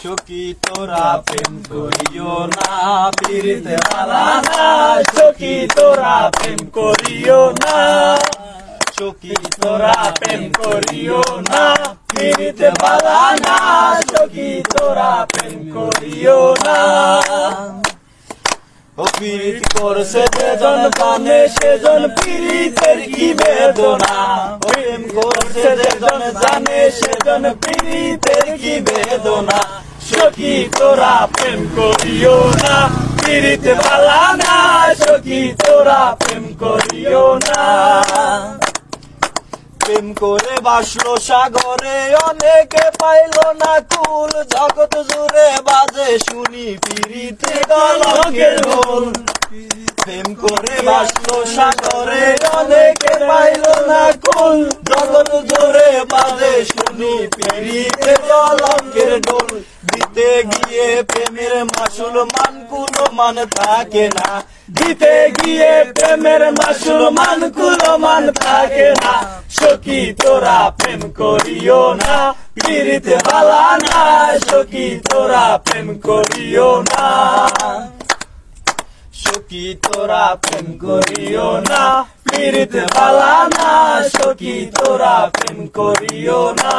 সখী তোরা প্রেম করিও না, পিরিতে বালা না। সখী তোরা প্রেম করিও না, সখী তোরা প্রেম করিও না, পিরিতে বালা না। সখী তোরা প্রেম করিও না। ও পিরিত করছে যেজন জানে সেজন পিরিতের কি বেদনা। প্রেম করছে যেজন জানে সেজন পিরিতের কি বেদনা। সখী তোরা প্রেম করিও না, পিরিত বালা না। সখী তোরা প্রেম করিও না। প্রেম করে বাসলো সাগরে অনেকে পাইল না কুল। জগৎ জুড়ে বাজে শুনি পিরিতে কলঙ্কের ঢোল। প্রেম করে বাসলো সাগরে অনেকে পাইল না কুল। জগৎ জুড়ে বাজে শুনি পিরিতে কলঙ্কের ঢোল। দিতে গিয়ে প্রেমের মাসুল মানকুলো মান থাকে না। দিতে গিয়ে প্রেমের মাসুল মানকুলো মান থাকে না। সখী তোরা প্রেম করিও না, পিরিতে বালা না। সখী তোরা প্রেম করিও না, সখী তোরা প্রেম করিও না, পিরিতে বালা না। সখী তোরা প্রেম করিও না।